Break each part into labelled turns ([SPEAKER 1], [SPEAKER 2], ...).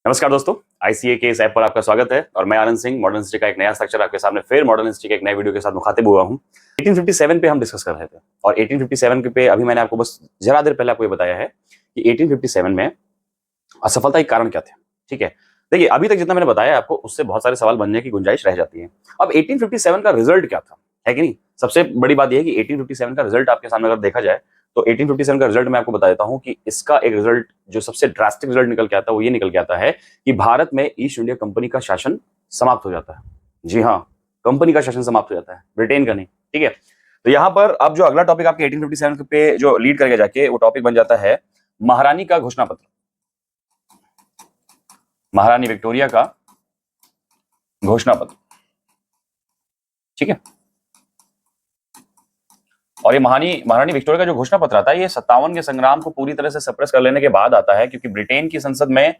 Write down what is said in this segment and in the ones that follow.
[SPEAKER 1] नमस्कार दोस्तों, आईसीए के इस ऐप पर आपका स्वागत है और मैं आनंद सिंह मॉडर्न हिस्ट्री का एक नया स्ट्रक्चर आपके सामने फिर मॉडर्न हिस्ट्री के एक नए वीडियो के साथ मुखातिब हुआ हूं। 1857 पे हम डिस्कस कर रहे थे और 1857 के पे अभी मैंने आपको बस जरा देर पहले आपको ये बताया है कि 1857 में असफलता के कारण क्या थे। ठीक है, देखिए अभी तक जितना मैंने बताया आपको उससे बहुत सारे सवाल बनने की गुंजाइश रह जाती है। अब 1857 का रिजल्ट क्या था, है कि नहीं? सबसे बड़ी बात यह है कि 1857 का रिजल्ट आपके सामने अगर देखा जाए तो 1857 का रिजल्ट मैं आपको बता देता हूं कि इसका एक रिजल्ट जो सबसे ड्रास्टिक रिजल्ट निकल के आता है वो ये निकल के आता है कि भारत में ईस्ट इंडिया कंपनी का शासन समाप्त हो जाता है। जी हाँ, कंपनी का शासन समाप्त हो जाता है, ब्रिटेन का नहीं। ठीक है, तो यहां पर अब जो अगला टॉपिक आपके 1857 पे जो लीड करके जाके वो टॉपिक बन जाता है महारानी का घोषणा पत्र। महारानी विक्टोरिया का घोषणा पत्र। ठीक है, और ये महारानी विक्टोरिया का जो घोषणा पत्र आता है ये 57 के संग्राम को पूरी तरह से सप्रेस कर लेने के बाद आता है, क्योंकि ब्रिटेन की संसद में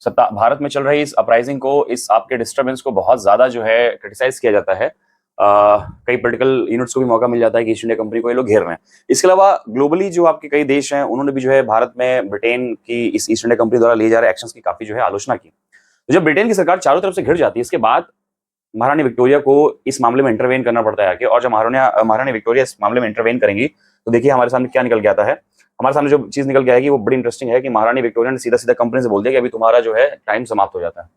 [SPEAKER 1] भारत में चल रही इस अपराइजिंग को, इस आपके डिस्टर्बेंस को बहुत ज्यादा जो है क्रिटिसाइज किया जाता है। कई पॉलिटिकल यूनिट्स को भी मौका मिल जाता है कि ईस्ट इंडिया कंपनी को ये लोग घेर रहे हैं। इसके अलावा ग्लोबली जो आपके कई देश हैं उन्होंने भी जो है भारत में ब्रिटेन की इस ईस्ट इंडिया कंपनी द्वारा लिए जा रहे एक्शंस की काफी जो है आलोचना की। तो जब ब्रिटेन की सरकार चारों तरफ से घिर जाती है इसके बाद महारानी विक्टोरिया को इस मामले में इंटरवेन करना पड़ता है आके, और जब महारानी विक्टोरिया इस मामले में इंटरवेन करेंगी तो देखिए हमारे सामने क्या निकल के आता है। हमारे सामने जो चीज निकल के आएगी वो बड़ी इंटरेस्टिंग है कि महारानी विक्टोरिया ने सीधा सीधा कंपनी से बोल दिया कि अभी तुम्हारा जो है टाइम समाप्त हो जाता है।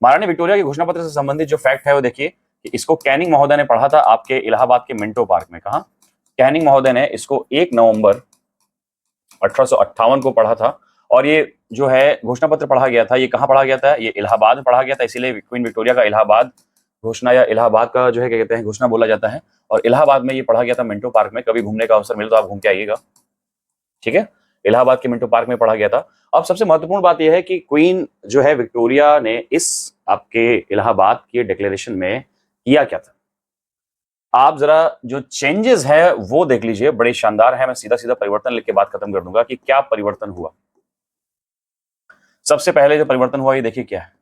[SPEAKER 1] महारानी विक्टोरिया के घोषणा पत्र से संबंधित जो फैक्ट है वो देखिए कि इसको कैनिंग महोदय ने पढ़ा था आपके इलाहाबाद के मिंटो पार्क में। कहा? कैनिंग महोदय ने इसको 1 नवंबर 1858 को पढ़ा था, और ये जो है घोषणा पत्र पढ़ा गया था, ये कहाँ पढ़ा गया था? ये इलाहाबाद में पढ़ा गया था, इसीलिए क्वीन विक्टोरिया का इलाहाबाद घोषणा या इलाहाबाद का जो है क्या कहते हैं घोषणा बोला जाता है। और इलाहाबाद में ये पढ़ा गया था मिंटो पार्क में। कभी घूमने का अवसर मिले तो आप घूम के आइएगा। ठीक है, इलाहाबाद के मिंटो पार्क में पढ़ा गया था। अब सबसे महत्वपूर्ण बात यह है कि क्वीन जो है विक्टोरिया ने इस आपके इलाहाबाद के डिक्लेरेशन में किया क्या था। आप जरा जो चेंजेस है वो देख लीजिए, बड़े शानदार है। मैं सीधा सीधा परिवर्तन लिख के बात खत्म कर दूंगा कि क्या परिवर्तन हुआ। सबसे पहले जो परिवर्तन हुआ ये देखिए क्या है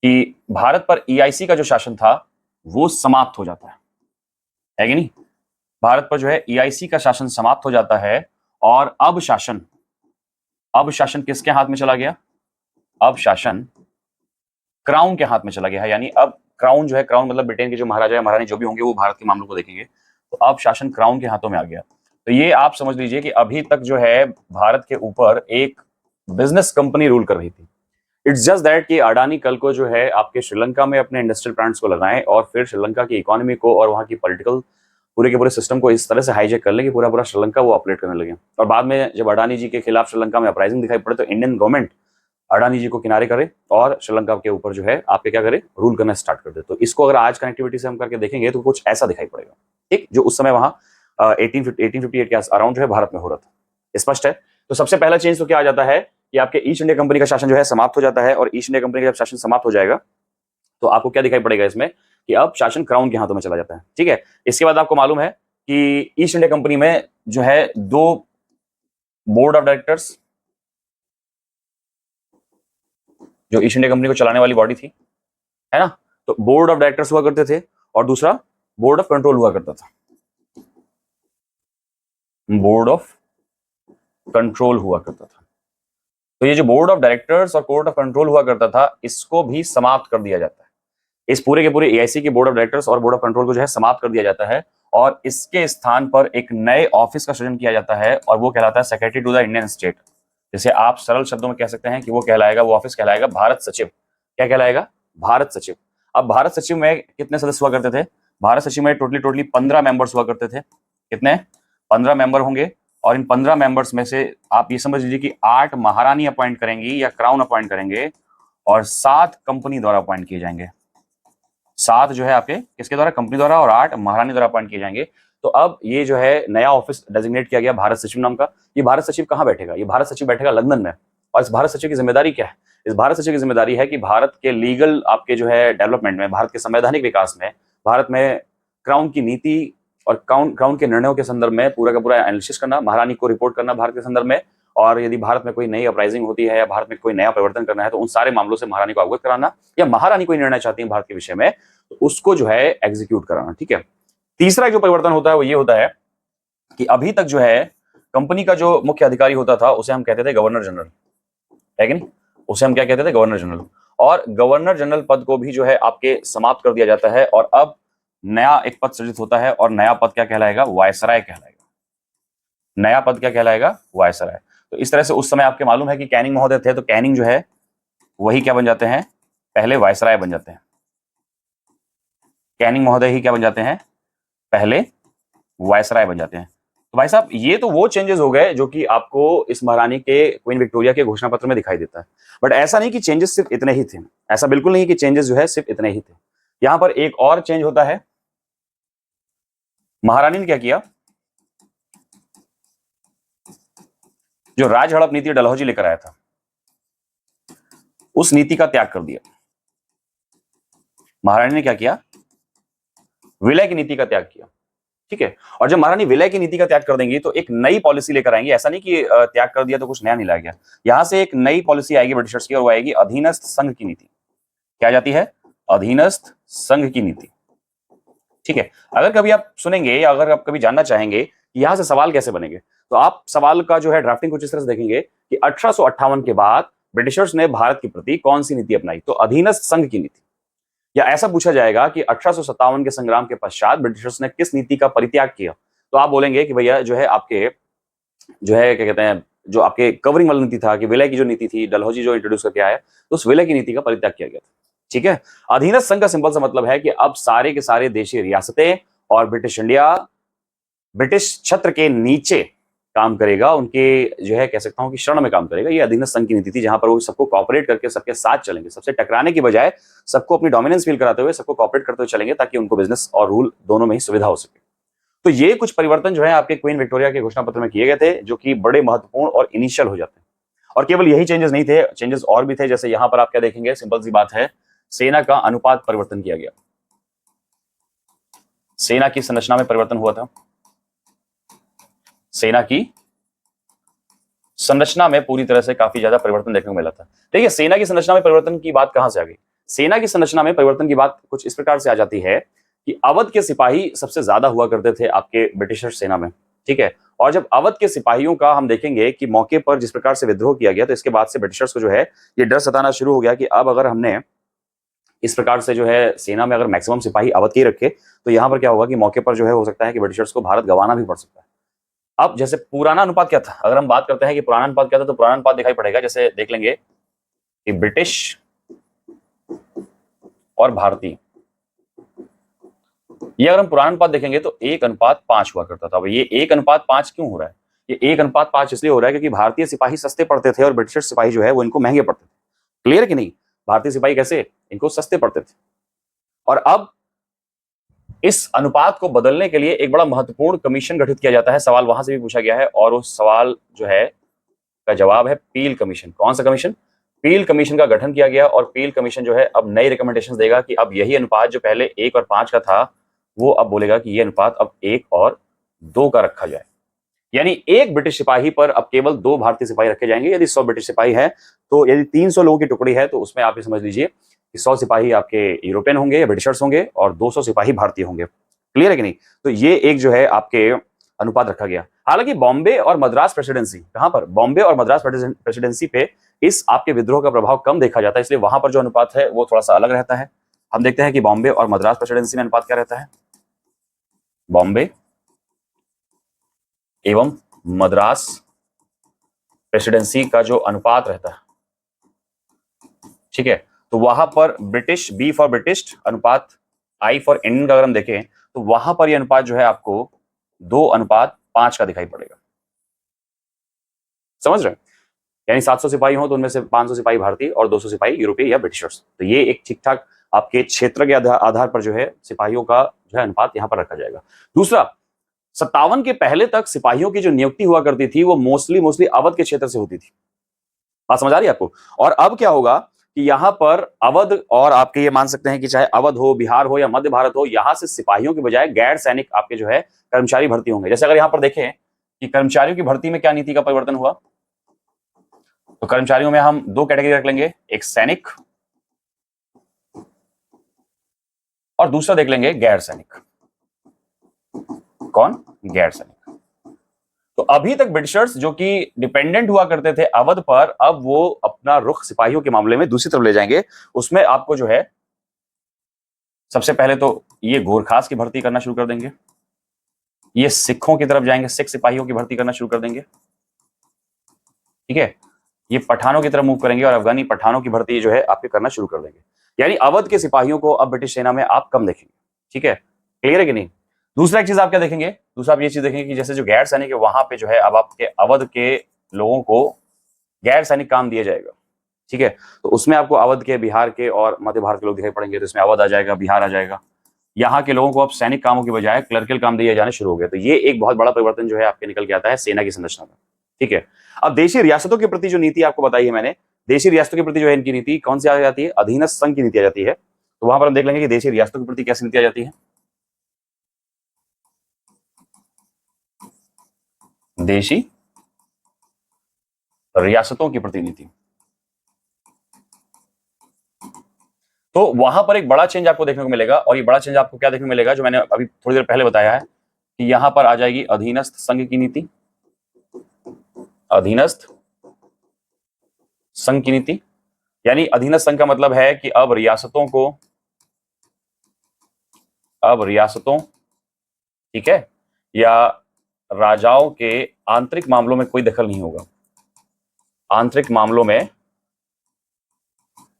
[SPEAKER 1] कि भारत पर ईआईसी का जो शासन था वो समाप्त हो जाता है कि नहीं? भारत पर जो है ईआईसी का शासन समाप्त हो जाता है और अब शासन किसके हाथ में चला गया? अब शासन क्राउन के हाथ में चला गया है। यानी अब क्राउन जो है, क्राउन मतलब ब्रिटेन के जो महाराजा या महारानी जो भी होंगे वो भारत के मामलों को देखेंगे, तो अब शासन क्राउन के हाथों में आ गया। तो ये आप समझ लीजिए कि अभी तक जो है भारत के ऊपर एक बिजनेस कंपनी रूल कर रही थी। इट्स जस्ट दैट कि अडानी कल को जो है आपके श्रीलंका में अपने इंडस्ट्रियल प्लांट्स को लगाएं और फिर श्रीलंका की इकोनॉमी को और वहां की पॉलिटिकल पूरे के पूरे सिस्टम को इस तरह से हाईजेक कर ले कि पूरा पूरा श्रीलंका वो ऑपरेट करने लगे। और बाद में जब अडानी जी के खिलाफ श्रीलंका में अपराइजिंग दिखाई पड़े तो इंडियन गवर्नमेंट अडानी जी को किनारे करे और श्रीलंका के ऊपर जो है आपके क्या करे, रूल करना स्टार्ट कर दे। तो इसको अगर आज कनेक्टिविटी से हम करके देखेंगे तो कुछ ऐसा दिखाई पड़ेगा। ठीक, जो उस समय वहां 1858 के अराउंड जो है भारत में हो रहा था। स्पष्ट है? तो सबसे पहला चेंज तो क्या आ जाता है कि आपके ईस्ट इंडिया कंपनी का शासन जो है समाप्त हो जाता है, और ईस्ट इंडिया कंपनी का जब शासन समाप्त हो जाएगा तो आपको क्या दिखाई पड़ेगा इसमें कि अब शासन क्राउन के हाथों में चला जाता है। ठीक है, इसके बाद आपको मालूम है कि ईस्ट इंडिया कंपनी में जो है 2 बोर्ड ऑफ डायरेक्टर्स, जो ईस्ट इंडिया कंपनी को चलाने वाली बॉडी थी, है ना, तो बोर्ड ऑफ डायरेक्टर्स हुआ करते थे और दूसरा बोर्ड ऑफ कंट्रोल हुआ करता था। बोर्ड ऑफ कंट्रोल हुआ करता था। तो ये जो बोर्ड ऑफ डायरेक्टर्स और कोर्ट ऑफ कंट्रोल हुआ करता था इसको भी समाप्त कर दिया जाता है। इस पूरे के पूरे एआईसी के बोर्ड ऑफ डायरेक्टर्स और बोर्ड ऑफ कंट्रोल को जो है समाप्त कर दिया जाता है और इसके स्थान पर एक नए ऑफिस का सृजन किया जाता है और वो कहलाता है secretary to the Indian state. जैसे आप सरल शब्दों में कह सकते हैं कि वो कहलाएगा, वो ऑफिस कहलाएगा भारत सचिव। क्या कहलाएगा? भारत सचिव। अब भारत सचिव में कितने सदस्य हुआ करते थे? भारत सचिव में टोटली 15 मेंबर्स हुआ करते थे। कितने? 15 मेंबर होंगे, और इन 15 मेंबर्स में से आप ये समझ लीजिए कि 8 महारानी अपॉइंट करेंगी या क्राउन अपॉइंट करेंगे और 7 कंपनी द्वारा अपॉइंट किए जाएंगे। 7 जो है आपके किसके द्वारा? कंपनी द्वारा, और 8 महारानी द्वारा अपॉइंट किए जाएंगे। तो अब ये जो है नया ऑफिस डेजिग्नेट किया गया भारत सचिव नाम का। ये भारत सचिव कहाँ बैठेगा? ये भारत सचिव बैठेगा लंदन में। और इस भारत सचिव की जिम्मेदारी क्या है? इस भारत सचिव की जिम्मेदारी है कि भारत के लीगल आपके जो है डेवलपमेंट में, भारत के संवैधानिक विकास में, भारत में क्राउन की नीति और क्राउन के निर्णयों के संदर्भ में पूरा का पूरा एनालिसिस करना, महारानी को रिपोर्ट करना भारत के संदर्भ में, और यदि भारत में कोई नई अपराइजिंग होती है या भारत में कोई नया परिवर्तन करना है तो उन सारे मामलों से महारानी को अवगत कराना, या महारानी कोई निर्णय चाहती है भारत के विषय में तो उसको जो है एग्जीक्यूट कराना। ठीक है, तीसरा जो परिवर्तन होता है वो ये होता है कि अभी तक जो है कंपनी का जो मुख्य अधिकारी होता था उसे हम कहते थे गवर्नर जनरल, है कि नहीं? उसे हम क्या कहते थे, गवर्नर जनरल। और गवर्नर जनरल पद को भी जो है आपके समाप्त कर दिया जाता है और अब नया एक पद सृजित होता है और नया पद क्या कहलाएगा, वायसराय कहलाएगा। नया पद क्या कहलाएगा, वायसराय। तो इस तरह से उस समय आपके मालूम है कि कैनिंग महोदय थे, तो कैनिंग जो है वही क्या बन जाते हैं, पहले वायसराय बन जाते हैं। कैनिंग महोदय ही क्या बन जाते हैं, पहले वायसराय बन जाते हैं। तो भाई साहब ये तो वो चेंजेस हो गए जो कि आपको इस महारानी के, क्वीन विक्टोरिया के घोषणा पत्र में दिखाई देता है। बट ऐसा नहीं कि चेंजेस सिर्फ इतने ही थे, ऐसा बिल्कुल नहीं कि चेंजेस जो है सिर्फ इतने ही थे। यहां पर एक और चेंज होता है। महारानी ने क्या किया, जो राज हड़प नीति डलहौजी लेकर आया था, उस नीति का त्याग कर दिया। महारानी ने क्या किया, विलय की नीति का त्याग किया। ठीक है, और जब महारानी विलय की नीति का त्याग कर देंगी तो एक नई पॉलिसी लेकर आएंगी। ऐसा नहीं कि त्याग कर दिया तो कुछ नया नहीं लाया गया, यहां से एक नई पॉलिसी आएगी ब्रिटिशर्स की, और वो आएगी अधीनस्थ संघ की नीति। क्या जाती है, अधीनस्थ संघ की नीति। ठीक है, अगर कभी आप सुनेंगे या अगर आप कभी जानना चाहेंगे कि यहां से सवाल कैसे बनेंगे, तो आप सवाल का जो है ड्राफ्टिंग कुछ इस तरह से देखेंगे कि 1858 के बाद ब्रिटिशर्स ने भारत के प्रति कौन सी नीति अपनाई, तो अधीनस्थ संघ की नीति। या ऐसा पूछा जाएगा कि 1857 के संग्राम के पश्चात ब्रिटिशर्स ने किस नीति का परित्याग किया, तो आप बोलेंगे कि भैया जो है आपके, जो है क्या कहते हैं, जो आपके कवरिंग वाली नीति था, कि विलय की जो नीति थी, डलहौजी जो इंट्रोड्यूस करके आया, तो उस विलय की नीति का परित्याग किया गया था। ठीक है, अधीनस्थ संघ का सिंपल सा मतलब है कि अब सारे के सारे देशीय रियासतें और ब्रिटिश इंडिया ब्रिटिश छत्र के नीचे काम करेगा, उनके जो है कह सकता हूं कि शरण में काम करेगा। ये अधीनस्थ संघ की नीति थी, जहां पर वो सबको कॉपरेट करके सबके साथ चलेंगे, सबसे टकराने की बजाय सबको अपनी डोमिनेंस फील कराते हुए सबको कॉपरेट करते हुए चलेंगे, ताकि उनको बिजनेस और रूल दोनों में ही सुविधा हो सके। तो ये कुछ परिवर्तन जो है आपके क्वीन विक्टोरिया के घोषणा पत्र में किए गए थे, जो कि बड़े महत्वपूर्ण और इनिशियल हो जाते हैं। और केवल यही चेंजेस नहीं थे, चेंजेस और भी थे। जैसे यहां पर आप क्या देखेंगे, सिंपल सी बात है, सेना का अनुपात परिवर्तन किया गया। सेना की संरचना में परिवर्तन हुआ था। सेना की संरचना में पूरी तरह से काफी ज्यादा परिवर्तन देखने को मिला था। देखिए, सेना की संरचना में परिवर्तन की बात कहां से आ गई, सेना की संरचना में परिवर्तन की बात कुछ इस प्रकार से आ जाती है कि अवध के सिपाही सबसे ज्यादा हुआ करते थे आपके ब्रिटिश सेना में। ठीक है, और जब अवध के सिपाहियों का हम देखेंगे कि मौके पर जिस प्रकार से विद्रोह किया गया, तो इसके बाद से ब्रिटिशर्स को जो है ये डर सताना शुरू हो गया कि अब अगर हमने इस प्रकार से जो है सेना में अगर मैक्सिमम सिपाही अवध के ही रखे, तो यहां पर क्या होगा कि मौके पर जो है हो सकता है कि ब्रिटिशर्स को भारत गंवाना भी पड़ सकता है। अब जैसे पुराना अनुपात क्या था, अगर हम बात करते हैं कि पुराना अनुपात क्या था, तो पुराना अनुपात दिखाई पड़ेगा, जैसे देख लेंगे कि ब्रिटिश और भारतीय, ये अगर हम पुराना अनुपात देखेंगे तो 1:5 हुआ करता था। अब ये 1:5 क्यों हो रहा है, ये 1:5 इसलिए हो रहा है क्योंकि भारतीय सिपाही सस्ते पड़ते थे और ब्रिटिश सिपाही जो है वो इनको महंगे पड़ते थे। क्लियर कि नहीं, भारतीय सिपाही कैसे, इनको सस्ते पड़ते थे। और अब इस अनुपात को बदलने के लिए एक बड़ा महत्वपूर्ण कमीशन गठित किया जाता है। सवाल वहां से भी पूछा गया है, और उस सवाल जो है का जवाब है पील कमीशन। कौन सा कमीशन, पील कमीशन का गठन किया गया, और पील कमीशन जो है अब नई रिकमेंडेशंस देगा कि अब यही अनुपात जो पहले 1:5 का था, वो अब बोलेगा कि ये अनुपात अब 1:2 का रखा जाए। यानी एक ब्रिटिश सिपाही पर अब केवल 2 भारतीय सिपाही रखे जाएंगे। यदि 100 ब्रिटिश सिपाही है, तो यदि 300 लोगों की टुकड़ी है, तो उसमें आप ये समझ लीजिए कि 100 सिपाही आपके यूरोपियन होंगे या ब्रिटिशर्स होंगे और 200 सिपाही भारतीय होंगे। क्लियर है कि नहीं, तो ये एक जो है आपके अनुपात रखा गया। हालांकि बॉम्बे और मद्रास प्रेसिडेंसी, कहां पर, बॉम्बे और मद्रास प्रेसिडेंसी पे इस आपके विद्रोह का प्रभाव कम देखा जाता है, इसलिए वहां पर जो अनुपात है वो थोड़ा सा अलग रहता है। हम देखते हैं कि बॉम्बे और मद्रास प्रेसिडेंसी में अनुपात क्या रहता है, बॉम्बे एवं मद्रास प्रेसिडेंसी का जो अनुपात रहता है, ठीक है, तो वहां पर ब्रिटिश, बी फॉर ब्रिटिश अनुपात, आई फॉर इंडियन का अगर हम देखें, तो वहां पर यह अनुपात जो है आपको 2:5 का दिखाई पड़ेगा। समझ रहे हैं, यानी 700 सिपाही हो तो उनमें से 500 सिपाही भारतीय और 200 सिपाही यूरोपीय या ब्रिटिशर्स। तो ये एक ठीक ठाक आपके क्षेत्र के आधार पर जो है सिपाहियों का जो है अनुपात यहां पर रखा जाएगा। दूसरा, 57 के पहले तक सिपाहियों की जो नियुक्ति हुआ करती थी वो मोस्टली अवध के क्षेत्र से होती थी। बात समझ आ रही है आपको। और अब क्या होगा कि यहां पर अवध, और आपके ये मान सकते हैं कि चाहे अवध हो, बिहार हो या मध्य भारत हो, यहां से सिपाहियों के बजाय गैर सैनिक आपके जो है कर्मचारी भर्ती होंगे। जैसे अगर यहां पर देखें कि कर्मचारियों की भर्ती में क्या नीति का परिवर्तन हुआ, तो कर्मचारियों में हम 2 कैटेगरी रख लेंगे, एक सैनिक और दूसरा देख लेंगे गैर सैनिक। कौन, गैर सैनिक। तो अभी तक ब्रिटिशर्स जो कि डिपेंडेंट हुआ करते थे अवध पर, अब वो अपना रुख सिपाहियों के मामले में दूसरी तरफ ले जाएंगे। उसमें आपको जो है सबसे पहले तो ये गोरखास की भर्ती करना शुरू कर देंगे, ये सिखों की तरफ जाएंगे, सिख सिपाहियों की भर्ती करना शुरू कर देंगे, ठीक है। ये पठानों की तरफ मूव करेंगे और अफगानी पठानों की भर्ती जो है आपके करना शुरू कर देंगे। यानी अवध के सिपाहियों को अब ब्रिटिश सेना में आप कम देखेंगे, ठीक है। क्लियर है कि नहीं? दूसरा एक चीज आप क्या देखेंगे, दूसरा आप ये चीज देखेंगे कि जैसे जो गैर सैनिक है वहां पे जो है अब आपके अवध के लोगों को गैर सैनिक काम दिया जाएगा, ठीक है। तो उसमें आपको अवध के, बिहार के और मध्य भारत के लोग दिखाई पड़ेंगे। तो इसमें अवध आ जाएगा, बिहार आ जाएगा। यहाँ के लोगों को अब सैनिक कामों की बजाय क्लर्कल काम दिए जाने शुरू हो गए। तो ये एक बहुत बड़ा परिवर्तन जो है आपके निकल के आता है सेना की संरचना में, ठीक है। अब देशी रियासतों के प्रति जो नीति आपको बताई है मैंने, देशी रियासतों के प्रति जो है इनकी नीति कौन सी आ जाती है, अधीनस्थ संघ की नीति आ जाती है। तो वहां पर हम देख लेंगे कि देशी रियासतों के प्रति कैसी नीति आ जाती है। देशी रियासतों की प्रति नीति, तो वहां पर एक बड़ा चेंज आपको देखने को मिलेगा। और ये बड़ा चेंज आपको क्या देखने को मिलेगा, जो मैंने अभी थोड़ी देर पहले बताया है कि यहां पर आ जाएगी अधीनस्थ संघ की नीति, अधीनस्थ संघ की नीति। यानी अधीनस्थ संघ का मतलब है कि अब रियासतों, ठीक है, या राजाओं के आंतरिक मामलों में कोई दखल नहीं होगा, आंतरिक मामलों में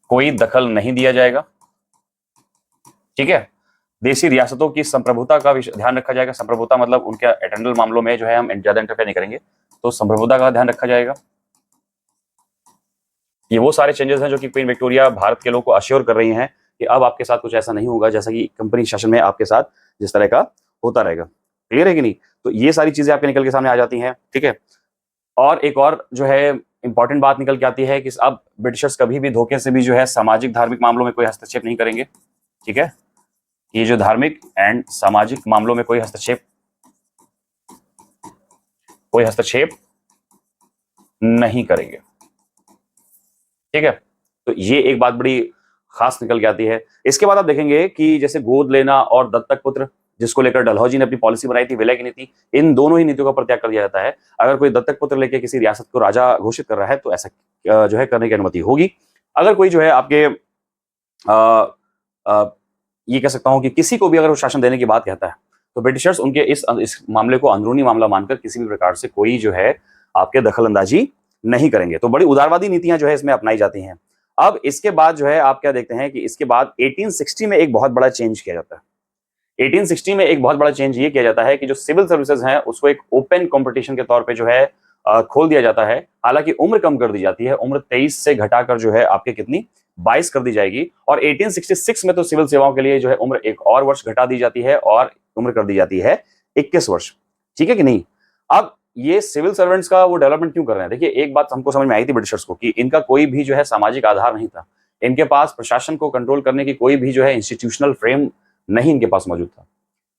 [SPEAKER 1] कोई दखल नहीं दिया जाएगा, ठीक है। देशी रियासतों की संप्रभुता का ध्यान रखा जाएगा। संप्रभुता मतलब उनके इंटरनल मामलों में जो है हम ज्यादा इंटरफेयर नहीं करेंगे, तो संप्रभुता का ध्यान रखा जाएगा। ये वो सारे चेंजेस हैं जो कि क्वीन विक्टोरिया भारत के लोगों को अश्योर कर रही हैं कि अब आपके साथ कुछ ऐसा नहीं होगा जैसा कि कंपनी शासन में आपके साथ जिस तरह का होता रहेगा। क्लियर है कि नहीं? तो ये सारी चीजें आपके निकल के सामने आ जाती हैं, ठीक है। और एक और जो है इंपॉर्टेंट बात निकल के आती है कि अब ब्रिटिशर्स कभी भी धोखे से भी जो है सामाजिक धार्मिक मामलों में कोई हस्तक्षेप नहीं करेंगे, ठीक है। ये जो धार्मिक एंड सामाजिक मामलों में कोई हस्तक्षेप नहीं करेंगे, ठीक है। तो ये एक बात बड़ी खास निकल के आती है। इसके बाद आप देखेंगे कि जैसे गोद लेना और दत्तक पुत्र, जिसको लेकर डलहौजी ने अपनी पॉलिसी बनाई थी विलय की नीति, इन दोनों ही नीतियों का परित्याग कर दिया जाता है। अगर कोई दत्तक पुत्र लेके किसी रियासत को राजा घोषित कर रहा है तो ऐसा जो है करने की अनुमति होगी। अगर कोई जो है आपके ये कह सकता हूं कि किसी को भी अगर वो शासन देने की बात कहता है तो ब्रिटिशर्स उनके इस मामले को अंदरूनी मामला मानकर किसी भी प्रकार से कोई जो है आपके दखल अंदाजी नहीं करेंगे। तो बड़ी उदारवादी नीतियां जो है इसमें अपनाई जाती हैं। अब इसके बाद जो है आप क्या देखते हैं कि इसके बाद 1860 में एक बहुत बड़ा चेंज किया जाता है। 1860 में एक बहुत बड़ा चेंज ये किया जाता है कि जो सिविल सर्विसेज हैं उसको एक ओपन कंपटीशन के तौर पे जो है खोल दिया जाता है। हालांकि उम्र कम कर दी जाती है, उम्र 23 से घटाकर जो है आपके कितनी 22 कर दी जाएगी। और 1866 में तो सिविल सेवाओं के लिए जो है उम्र एक और वर्ष घटा दी जाती है और उम्र कर दी जाती है 21 वर्ष, ठीक है कि नहीं। अब ये सिविल सर्वेंट्स का वो डेवलपमेंट क्यों कर रहे हैं? देखिए एक बात हमको समझ में आई थी ब्रिटिशर्स को कि इनका कोई भी जो है सामाजिक आधार नहीं था, इनके पास प्रशासन को कंट्रोल करने की कोई भी जो है इंस्टीट्यूशनल फ्रेम नहीं इनके पास मौजूद था।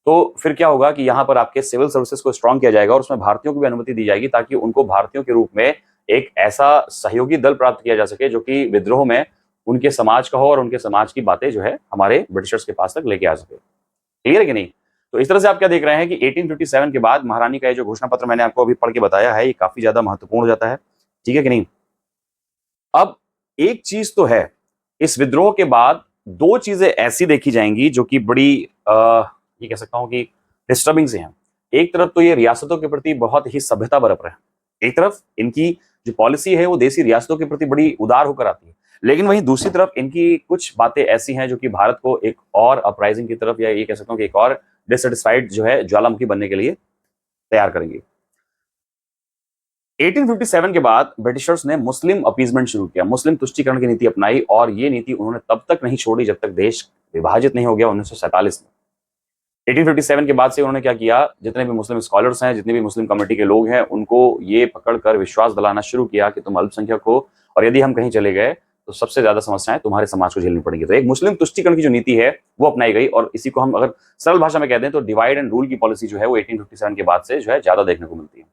[SPEAKER 1] तो फिर क्या होगा कि यहाँ पर आपके सिविल सर्विसेज को स्ट्रॉन्ग किया जाएगा और उसमें भारतीयों को भी अनुमति दी जाएगी ताकि उनको भारतीयों के रूप में एक ऐसा सहयोगी दल प्राप्त किया जा सके जो कि विद्रोह में उनके समाज का हो और उनके समाज की बातें जो है हमारे ब्रिटिशर्स के पास तक लेके आ सके। क्लियर है कि नहीं? तो इस तरह से आप क्या देख रहे हैं कि 1857 के बाद महारानी का ये जो घोषणा पत्र मैंने आपको अभी पढ़ के बताया है ये काफी ज्यादा महत्वपूर्ण हो जाता है, ठीक है कि नहीं। अब एक चीज तो है, इस विद्रोह के बाद दो चीजें ऐसी देखी जाएंगी जो कि बड़ी ये कह सकता हूं कि डिस्टर्बिंग से हैं। एक तरफ तो ये रियासतों के प्रति बहुत ही सभ्यता बरत रहे हैं, एक तरफ इनकी जो पॉलिसी है वो देसी रियासतों के प्रति बड़ी उदार होकर आती है, लेकिन वहीं दूसरी तरफ इनकी कुछ बातें ऐसी हैं जो कि भारत को एक और अपराइजिंग की तरफ या ये कह सकता हूं कि एक और डिससेटिस्फाइड जो है ज्वालामुखी बनने के लिए तैयार करेंगे। 1857 के बाद ब्रिटिशर्स ने मुस्लिम अपीजमेंट शुरू किया, मुस्लिम तुष्टीकरण की नीति अपनाई और ये नीति उन्होंने तब तक नहीं छोड़ी जब तक देश विभाजित नहीं हो गया 1947 में। 1857 के बाद से उन्होंने क्या किया, जितने भी मुस्लिम स्कॉलर्स हैं, जितने भी मुस्लिम कम्युनिटी के लोग हैं, उनको ये पकड़कर विश्वास दिलाना शुरू किया कि तुम अल्पसंख्यक हो और यदि हम कहीं चले गए तो सबसे ज्यादा समस्याएं तुम्हारे समाज को झेलनी पड़ेगी। तो एक मुस्लिम तुष्टीकरण की जो नीति है वो अपनाई गई और इसी को हम अगर सरल भाषा में कह दें तो डिवाइड एंड रूल की पॉलिसी जो है वो 1857 के बाद से जो है ज्यादा देखने को मिलती है।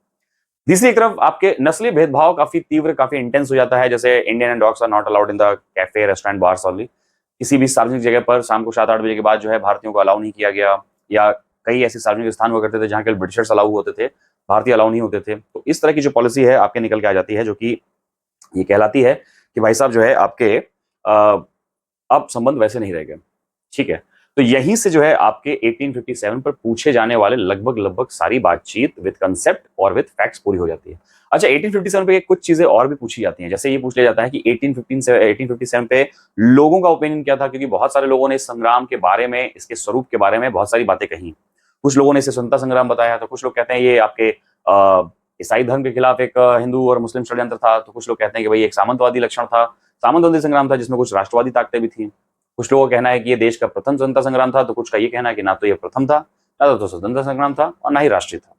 [SPEAKER 1] दूसरी तरफ आपके नस्ली भेदभाव काफी तीव्र, काफी इंटेंस हो जाता है। जैसे Indian and dogs are not allowed in the cafe, restaurant, bars only. किसी भी सार्वजनिक जगह पर शाम को 7-8 बजे के बाद जो है भारतीयों को अलाउ नहीं किया गया, या कई ऐसे सार्वजनिक स्थान हुआ करते थे जहां के ब्रिटिशर्स अलाउ होते थे भारतीय अलाउ नहीं होते थे। तो इस तरह की जो पॉलिसी है आपके निकल के आ जाती है, जो कि ये कहलाती है कि भाई साहब जो है आपके अब संबंध वैसे नहीं रह गए। ठीक है, तो यहीं से जो है आपके 1857 पर पूछे जाने वाले लगभग सारी बातचीत विद कंसेप्ट और विद फैक्ट्स पूरी हो जाती है। अच्छा, 1857 पे कुछ चीजें और भी पूछी जाती हैं, जैसे ये पूछ लिया जाता है कि 1857 पे लोगों का ओपिनियन क्या था, क्योंकि बहुत सारे लोगों ने इस संग्राम के बारे में, इसके स्वरूप के बारे में बहुत सारी बातें कही। कुछ लोगों ने इसे स्वतंत्रता संग्राम बताया, तो कुछ लोग कहते हैं ये आपके ईसाई धर्म के खिलाफ एक हिंदू और मुस्लिम षड्यंत्र था, तो कुछ लोग कहते हैं कि भाई एक सामंतवादी लक्षण था, सामंतवादी संग्राम था जिसमें कुछ राष्ट्रवादी ताकतें भी थी। कुछ लोगों का कहना है कि ये देश का प्रथम स्वतंत्रता संग्राम था, तो कुछ का ये कहना है कि ना तो ये प्रथम था, ना तो स्वतंत्रता संग्राम था, और ना ही राष्ट्रीय था।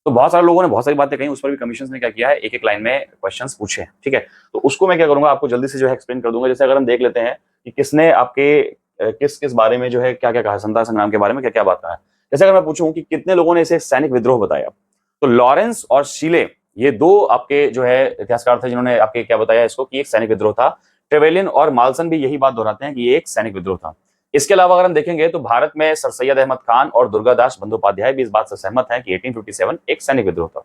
[SPEAKER 1] तो बहुत सारे लोगों ने बहुत सारी बातें कही, उस पर भी कमीशन ने क्या किया है, एक एक लाइन में क्वेश्चंस पूछे। ठीक है, तो उसको मैं क्या करूंगा, आपको जल्दी से जो है एक्सप्लेन कर दूंगा। जैसे अगर हम देख लेते हैं कि किसने आपके किस किस बारे में जो है क्या क्या कहा, स्वतंत्रता संग्राम के बारे में क्या क्या बात कहा है। जैसे अगर मैं पूछूं कि कितने लोगों ने इसे सैनिक विद्रोह बताया, तो लॉरेंस और शीले, ये दो आपके जो है इतिहासकार थे जिन्होंने आपके क्या बताया इसको कि एक सैनिक विद्रोह था। ट्रेवेलियन और मालसन भी यही बात दोहराते हैं कि ये एक सैनिक विद्रोह था। इसके अलावा अगर हम देखेंगे तो भारत में सर सैयद अहमद खान और दुर्गादास बंदोपाध्याय भी इस बात से सहमत हैं कि 1857 एक सैनिक विद्रोह था।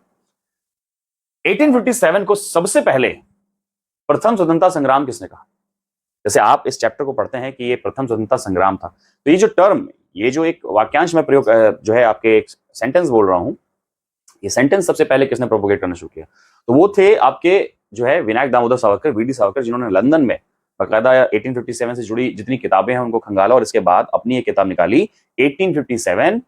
[SPEAKER 1] 1857 को सबसे पहले प्रथम स्वतंत्रता संग्राम किसने कहा? जैसे आप इस चैप्टर को पढ़ते हैं कि ये प्रथम स्वतंत्रता संग्राम था, तो ये जो टर्म, ये जो एक वाक्यांश में प्रयोग जो है आपके एक सेंटेंस बोल रहा हूं, ये सेंटेंस सबसे पहले किसने प्रोपोगेट करना शुरू किया? तो वो थे आपके जो है विनायक दामोदर सावरकर, वीडी सावरकर, जिन्होंने लंदन में बाकायदा 1857 से जुड़ी जितनी किताबें हैं उनको खंगाला और इसके बाद अपनी एक किताब निकाली, 1857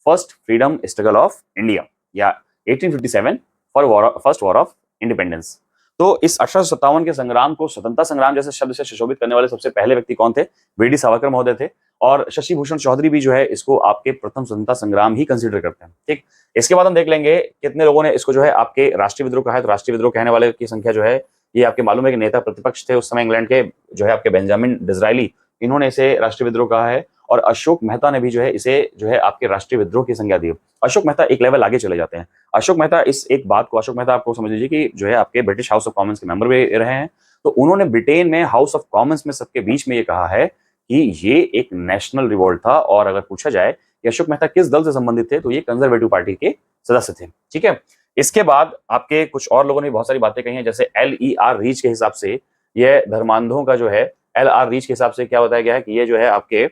[SPEAKER 1] first freedom struggle of India, या 1857 फर्स्ट वॉर ऑफ इंडिपेंडेंस। तो इस 1857 के संग्राम को स्वतंत्रता संग्राम जैसे शब्द से सुशोभित करने वाले सबसे पहले व्यक्ति कौन थे? वीडी सावरकर महोदय थे। और शशि भूषण चौधरी भी जो है इसको आपके प्रथम स्वतंत्रता संग्राम ही कंसीडर करते हैं। ठीक, इसके बाद हम देख लेंगे कितने लोगों ने इसको जो है आपके राष्ट्रीय विद्रोह कहा है। तो राष्ट्रीय विद्रोह कहने वाले की संख्या जो है, ये आपके मालूम है कि नेता प्रतिपक्ष थे उस समय इंग्लैंड के, जो है आपके बेंजामिन डिज़रायली, इन्होंने इसे राष्ट्रीय विद्रोह कहा है। और अशोक मेहता ने भी जो है इसे जो है आपके राष्ट्रीय विद्रोह की संज्ञा दी। अशोक मेहता एक लेवल आगे चले जाते हैं। अशोक मेहता इस एक बात को, अशोक मेहता आपको समझ लीजिए कि जो है आपके ब्रिटिश हाउस ऑफ कॉमन्स के मेंबर भी रहे हैं। तो उन्होंने ब्रिटेन में हाउस ऑफ कॉमन्स में सबके बीच में ये कहा है कि ये एक नेशनल रिवोल्ट था। और अगर पूछा जाए कि अशोक मेहता किस दल से संबंधित थे, तो ये कंजर्वेटिव पार्टी के सदस्य थे। ठीक है, इसके बाद आपके कुछ और लोगों ने बहुत सारी बातें कही हैं, जैसे LER रीच के हिसाब से, यह धर्मांधों का जो है LR रीच के हिसाब से क्या बताया गया है कि ये जो है आपके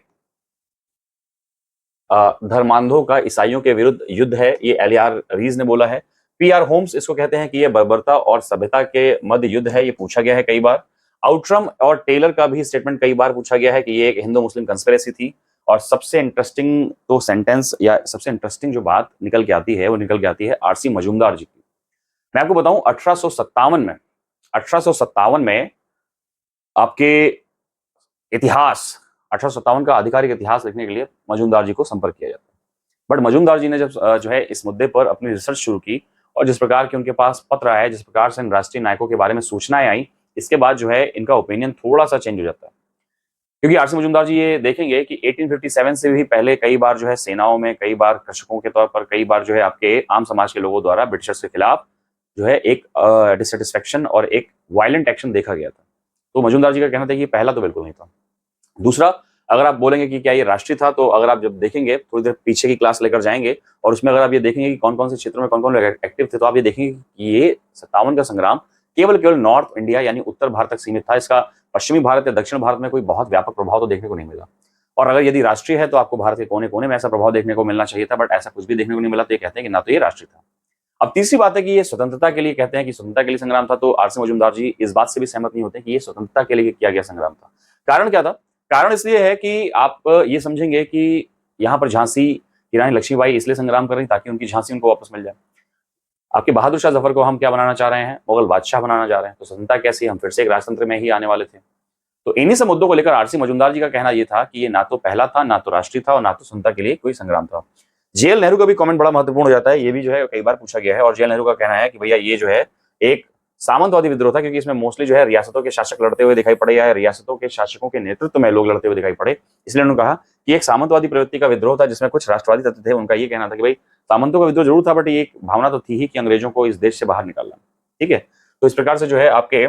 [SPEAKER 1] धर्मांधों का ईसाइयों के विरुद्ध युद्ध है, ये LER रीज ने बोला है। PR होम्स इसको कहते हैं कि ये बर्बरता और सभ्यता के मध्य युद्ध है, ये पूछा गया है कई बार। आउटरम और टेलर का भी स्टेटमेंट कई बार पूछा गया है कि ये एक हिंदू मुस्लिम कंस्पिरेसी थी। और सबसे इंटरेस्टिंग तो सेंटेंस या सबसे इंटरेस्टिंग जो बात निकल के आती है वो निकल के आती है RC मजूमदार जी की। मैं आपको बताऊं 1857 में आपके इतिहास, 1857 का आधिकारिक इतिहास लिखने के लिए मजूमदार जी को संपर्क किया जाता है। बट मजूमदार जी ने जब जो है इस मुद्दे पर अपनी रिसर्च शुरू की और जिस प्रकार के उनके पास पत्र आए, जिस प्रकार से इन राष्ट्रीय नायकों के बारे में सूचनाएं आई, इसके बाद जो है इनका ओपिनियन थोड़ा सा चेंज हो जाता है। क्योंकि RC मजूमदार जी ये देखेंगे कि 1857 से भी पहले कई बार जो है सेनाओं में, कई बार कृषकों के तौर पर, कई बार जो है आपके आम समाज के लोगों द्वारा ब्रिटिशर्स के खिलाफ जो है एक डिससेटिस्फेक्शन और एक वायलेंट एक्शन देखा गया था। तो मजूमदार जी का कहना था कि पहला तो बिल्कुल नहीं था। दूसरा, अगर आप बोलेंगे कि क्या ये राष्ट्रीय था, तो अगर आप जब देखेंगे थोड़ी देर पीछे की क्लास लेकर जाएंगे और उसमें अगर आप ये देखेंगे कि कौन कौन से क्षेत्रों में कौन कौन लोग एक्टिव थे, तो आप ये देखेंगे कि ये 57 का संग्राम केवल नॉर्थ इंडिया यानी उत्तर भारत तक सीमित था। इसका पश्चिमी भारत या दक्षिण भारत में कोई बहुत व्यापक प्रभाव तो देखने को नहीं मिला। और अगर यदि राष्ट्रीय है तो आपको भारत के कोने कोने में ऐसा प्रभाव देखने को मिलना चाहिए था, बट ऐसा कुछ भी देखने को नहीं मिला। तो ये कहते हैं कि ना तो ये राष्ट्रीय था। अब तीसरी बात है कि ये स्वतंत्रता के लिए, कहते हैं कि स्वतंत्रता के लिए संग्राम था। तो RC मजूमदार जी इस बात से भी सहमत नहीं होते कि ये स्वतंत्रता के लिए किया गया संग्राम था। कारण क्या था? कारण इसलिए है कि आप ये समझेंगे कि यहाँ पर झांसी की रानी लक्ष्मीबाई इसलिए संग्राम कर रही ताकि उनकी झांसी उनको वापस मिल जाए। आपके बहादुर शाह जफर को हम क्या बनाना चाह रहे हैं? मुगल बादशाह बनाना चाह रहे हैं। तो स्वतंत्रता कैसी? हम फिर से एक राजतंत्र में ही आने वाले थे। तो इन्हीं सब मुद्दों को लेकर RC मजूमदार जी का कहना यह था कि ये ना तो पहला था, ना तो राष्ट्रीय था, और ना तो स्वतंत्रता के लिए कोई संग्राम था। JL नेहरू का भी कमेंट बड़ा महत्वपूर्ण हो जाता है, ये भी जो है कई बार पूछा गया है। और JL नेहरू का कहना है कि भैया ये जो है एक सामंतवादी विद्रोह था, क्योंकि इसमें मोस्टली जो है रियासतों के शासक लड़ते हुए दिखाई पड़े या रियासतों के शासकों के नेतृत्व में लोग लड़ते हुए दिखाई पड़े। इसलिए उन्होंने कहा कि एक सामंतवादी प्रवृत्ति का विद्रोह था जिसमें कुछ राष्ट्रवादी तत्व थे। उनका ये कहना था कि भाई सामंतों का विद्रोह जरूर था, बट ये एक भावना तो थी ही कि अंग्रेजों को इस देश से बाहर निकालना। ठीक है, तो इस प्रकार से जो है आपके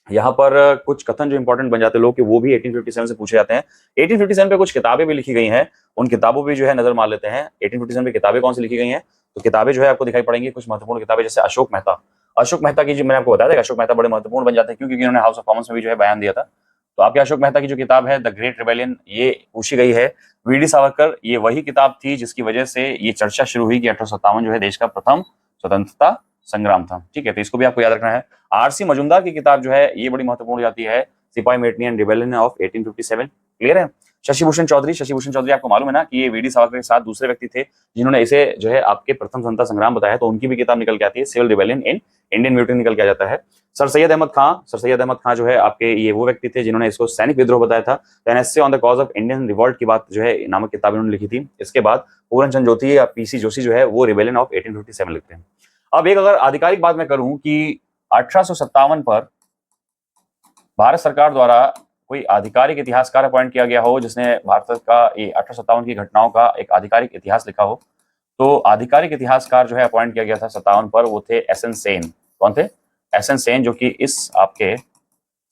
[SPEAKER 1] यहाँ पर कुछ कथन जो इंपॉर्टेंट बन जाते हैं लोग कि वो भी 1857 से पूछे जाते हैं। 1857 पे कुछ किताबें भी लिखी गई हैं, उन किताबों पे जो है नजर मार लेते हैं। 1857 पे किताबें कौन सी लिखी गई हैं? तो किताबें जो है आपको दिखाई पड़ेंगी, कुछ महत्वपूर्ण किताबें जैसे अशोक मेहता की, जो मैंने आपको बताया था अशोक मेहता बड़े महत्वपूर्ण बन जाते हैं, क्योंकि उन्होंने हाउस ऑफ कॉमन्स में भी जो है बयान दिया था। तो आपके अशोक मेहता की जो किताब है द ग्रेट रिबेलियन, ये पूछी गई है। वीडी सावरकर, ये वही किताब थी जिसकी वजह से ये चर्चा शुरू हुई कि 1857 जो है देश का प्रथम स्वतंत्रता संग्राम था। ठीक है, तो इसको भी आपको याद रखना है। आरसी मजूमदार की किताब जो है ये बड़ी महत्वपूर्ण हो जाती है, सिपाही matinee and rebellion of 1857। Clear है। शशि भूषण चौधरी आपको मालूम है ना कि ये वीडी सावरकर के साथ दूसरे व्यक्ति थे जिन्होंने इसे जो है आपके प्रथम स्वतंत्रता संग्राम बताया, तो उनकी भी किताब निकल के आती है, सिविल रिबेलियन इन इंडियन म्यूटेनी निकल के आ जाता है। सर सैयद अहमद खां जो है आपके ये वो व्यक्ति थे जिन्होंने इसको सैनिक विद्रोह बताया था। NSA on the cause of Indian revolt की बात जो है नामक किताब इन्होंने लिखी थी। इसके बाद पूरन चंद्र ज्योति या पीसी जोशी जो है वो रिबेलियन ऑफ 1857 लिखते हैं। अब एक अगर आधिकारिक बात मैं करूं कि 1857 पर भारत सरकार द्वारा कोई आधिकारिक इतिहासकार अपॉइंट किया गया हो जिसने भारत का ये 1857 की घटनाओं का एक आधिकारिक इतिहास लिखा हो, तो आधिकारिक इतिहासकार जो है अपॉइंट किया गया था 57 पर, वो थे एस एन सेन। कौन थे? एस एन सेन, जो कि इस आपके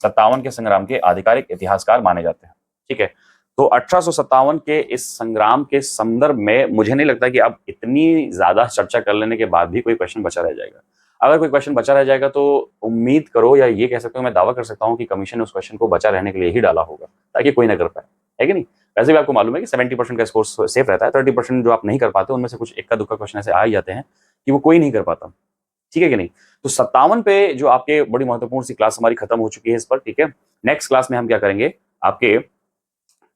[SPEAKER 1] 57 के संग्राम के आधिकारिक इतिहासकार माने जाते हैं। ठीक है, तो 1857 के इस संग्राम के संदर्भ में मुझे नहीं लगता कि अब इतनी ज्यादा चर्चा कर लेने के बाद भी कोई क्वेश्चन बचा रह जाएगा। अगर कोई क्वेश्चन बचा रह जाएगा तो उम्मीद करो, या ये कह सकते हो, मैं दावा कर सकता हूँ कि कमीशन ने उस क्वेश्चन को बचा रहने के लिए ही डाला होगा, ताकि कोई ना कर पाए, है कि नहीं? वैसे भी आपको मालूम है कि 70% का स्कोर सेफ रहता है, 30% जो आप नहीं कर पाते उनमें से कुछ इक्का दुक्का क्वेश्चन ऐसे आ ही जाते हैं कि वो कोई नहीं कर पाता। ठीक है कि नहीं? तो 57 पे जो आपके बड़ी महत्वपूर्ण सी क्लास हमारी खत्म हो चुकी है इस पर। ठीक है, नेक्स्ट क्लास में हम क्या करेंगे, आपके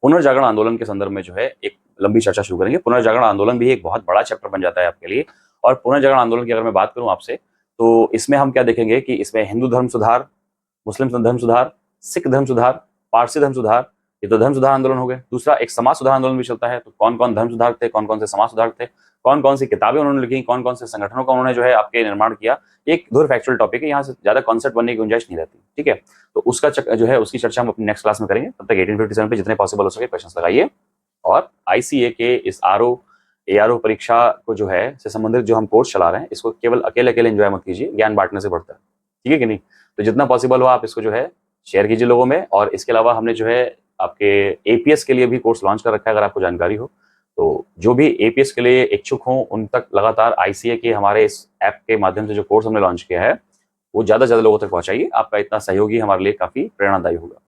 [SPEAKER 1] पुनर्जागरण आंदोलन के संदर्भ में जो है एक लंबी चर्चा शुरू करेंगे। पुनर्जागरण आंदोलन भी एक बहुत बड़ा चैप्टर बन जाता है आपके लिए। और पुनर्जागरण आंदोलन की अगर मैं बात करूं आपसे, तो इसमें हम क्या देखेंगे कि इसमें हिंदू धर्म सुधार, मुस्लिम धर्म सुधार, सिख धर्म सुधार, पारसी धर्म सुधार, ये तो धर्म सुधार आंदोलन हो गए। दूसरा एक समाज सुधार आंदोलन भी चलता है, तो कौन कौन धर्म सुधार थे, कौन कौन से समाज सुधार थे, कौन कौन सी किताबें उन्होंने लिखी, कौन कौन से संगठनों का उन्होंने जो है आपके निर्माण किया। एक धुर फैक्चुअल टॉपिक है, यहाँ से ज्यादा कॉन्सेप्ट बनने की गुंजाइश नहीं रहती। ठीक है, तो उसका जो है उसकी चर्चा हम अपनी नेक्स्ट क्लास में करेंगे। तब तक 1857 पे जितने पॉसिबल हो सके क्वेश्चन लगाइए, और आईसीए के इस एआरओ परीक्षा को जो है से संबंधित जो हम कोर्स चला रहे हैं, इसको केवल अकेले अकेले एंजॉय मत कीजिए, ज्ञान बांटने से बढ़ता है। ठीक है कि नहीं? तो जितना पॉसिबल हो आप इसको जो है शेयर कीजिए लोगों में। और इसके अलावा हमने जो है आपके एपीएस के लिए भी कोर्स लॉन्च कर रखा है, अगर आपको जानकारी हो तो। जो भी एपीएस के लिए इच्छुक हो उन तक लगातार आईसीए के हमारे इस ऐप के माध्यम से जो कोर्स हमने लॉन्च किया है वो ज्यादा से ज्यादा लोगों तक पहुंचाइए। आपका इतना सहयोगी हमारे लिए काफी प्रेरणादायी होगा।